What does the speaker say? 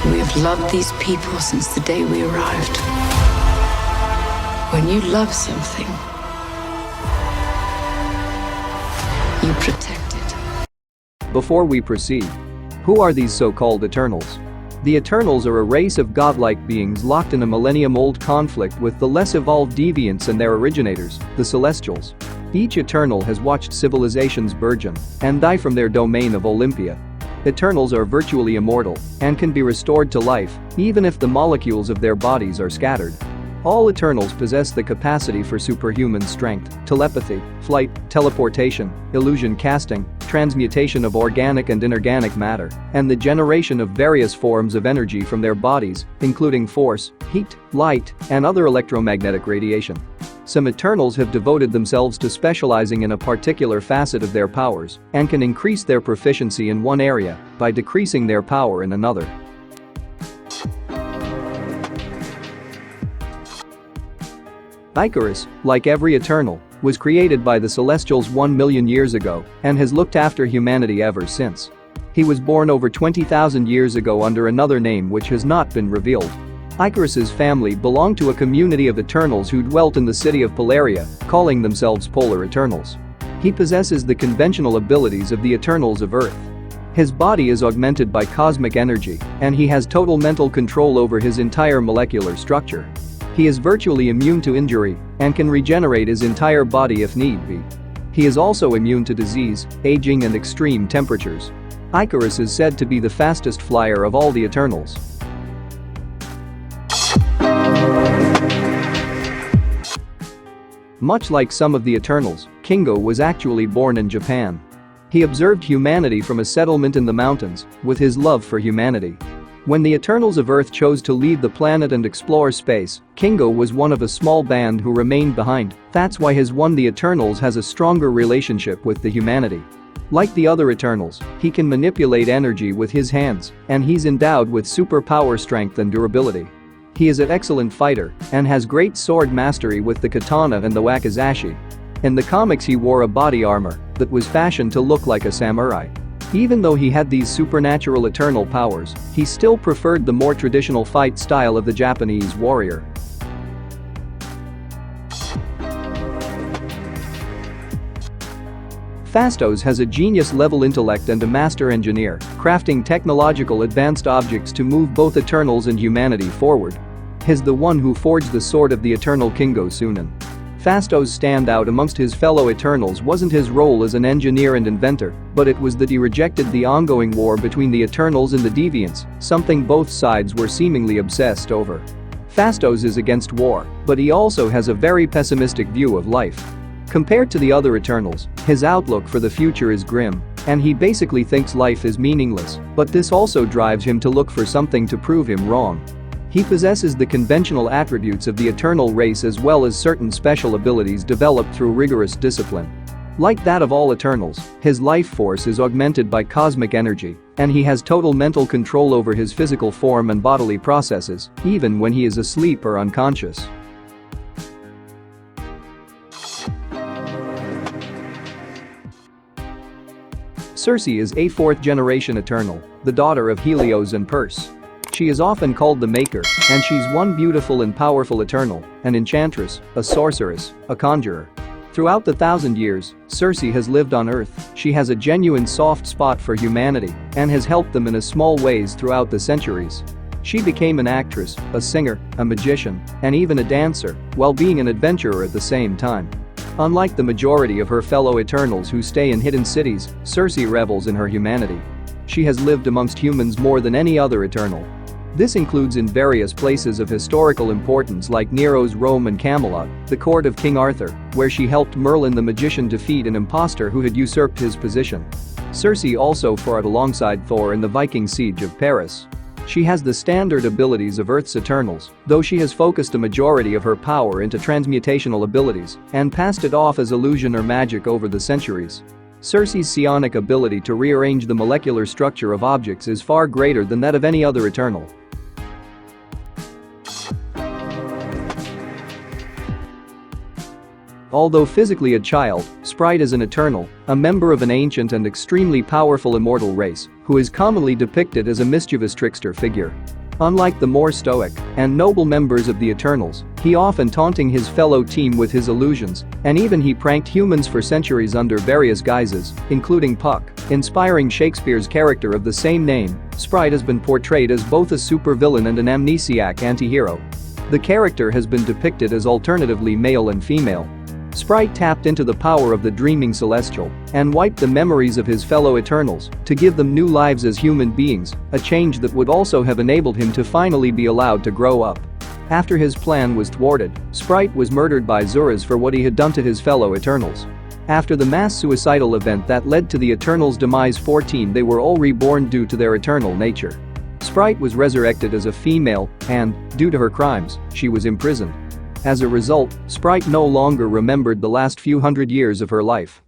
We have loved these people since the day we arrived. When you love something, you protect it. Before we proceed, who are these so-called Eternals? The Eternals are a race of godlike beings locked in a millennium-old conflict with the less evolved deviants and their originators, the Celestials. Each Eternal has watched civilizations burgeon and die from their domain of Olympia. Eternals are virtually immortal and can be restored to life, even if the molecules of their bodies are scattered. All Eternals possess the capacity for superhuman strength, telepathy, flight, teleportation, illusion casting, transmutation of organic and inorganic matter, and the generation of various forms of energy from their bodies, including force, heat, light, and other electromagnetic radiation. Some Eternals have devoted themselves to specializing in a particular facet of their powers and can increase their proficiency in one area by decreasing their power in another. Icarus, like every Eternal, was created by the Celestials 1 million years ago and has looked after humanity ever since. He was born over 20,000 years ago under another name which has not been revealed. Icarus's family belonged to a community of Eternals who dwelt in the city of Polaria, calling themselves Polar Eternals. He possesses the conventional abilities of the Eternals of Earth. His body is augmented by cosmic energy, and he has total mental control over his entire molecular structure. He is virtually immune to injury and can regenerate his entire body if need be. He is also immune to disease, aging, and extreme temperatures. Icarus is said to be the fastest flyer of all the Eternals. Much like some of the Eternals, Kingo was actually born in Japan. He observed humanity from a settlement in the mountains, with his love for humanity. When the Eternals of Earth chose to leave the planet and explore space, Kingo was one of a small band who remained behind. That's why his the Eternals has a stronger relationship with the humanity. Like the other Eternals, he can manipulate energy with his hands, and he's endowed with superpower strength and durability. He is an excellent fighter and has great sword mastery with the katana and the wakizashi. In the comics he wore a body armor that was fashioned to look like a samurai. Even though he had these supernatural eternal powers, he still preferred the more traditional fight style of the Japanese warrior. Fastos has a genius-level intellect and a master engineer, crafting technological advanced objects to move both Eternals and humanity forward. He's the one who forged the sword of the Eternal Kingo Sunan. Fastos' standout amongst his fellow Eternals wasn't his role as an engineer and inventor, but it was that he rejected the ongoing war between the Eternals and the Deviants, something both sides were seemingly obsessed over. Fastos is against war, but he also has a very pessimistic view of life. Compared to the other Eternals, his outlook for the future is grim, and he basically thinks life is meaningless, but this also drives him to look for something to prove him wrong. He possesses the conventional attributes of the Eternal race as well as certain special abilities developed through rigorous discipline. Like that of all Eternals, his life force is augmented by cosmic energy, and he has total mental control over his physical form and bodily processes, even when he is asleep or unconscious. Cersei is a fourth-generation Eternal, the daughter of Helios and Perse. She is often called the Maker, and she's one beautiful and powerful Eternal, an enchantress, a sorceress, a conjurer. Throughout the 1,000 years, Cersei has lived on Earth. She has a genuine soft spot for humanity and has helped them in a small ways throughout the centuries. She became an actress, a singer, a magician, and even a dancer, while being an adventurer at the same time. Unlike the majority of her fellow Eternals who stay in hidden cities, Cersei revels in her humanity. She has lived amongst humans more than any other Eternal. This includes in various places of historical importance like Nero's Rome and Camelot, the court of King Arthur, where she helped Merlin the magician defeat an impostor who had usurped his position. Cersei also fought alongside Thor in the Viking siege of Paris. She has the standard abilities of Earth's Eternals, though she has focused a majority of her power into transmutational abilities and passed it off as illusion or magic over the centuries. Cersei's psionic ability to rearrange the molecular structure of objects is far greater than that of any other Eternal. Although physically a child, Sprite is an Eternal, a member of an ancient and extremely powerful immortal race, who is commonly depicted as a mischievous trickster figure. Unlike the more stoic and noble members of the Eternals, he often taunting his fellow team with his illusions, and even he pranked humans for centuries under various guises, including Puck. Inspiring Shakespeare's character of the same name, Sprite has been portrayed as both a supervillain and an amnesiac anti-hero. The character has been depicted as alternatively male and female. Sprite tapped into the power of the dreaming celestial and wiped the memories of his fellow Eternals to give them new lives as human beings, a change that would also have enabled him to finally be allowed to grow up. After his plan was thwarted, Sprite was murdered by Zuras for what he had done to his fellow Eternals. After the mass suicidal event that led to the Eternals' demise 14, they were all reborn due to their eternal nature. Sprite was resurrected as a female and, due to her crimes, she was imprisoned. As a result, Sprite no longer remembered the last few hundred years of her life.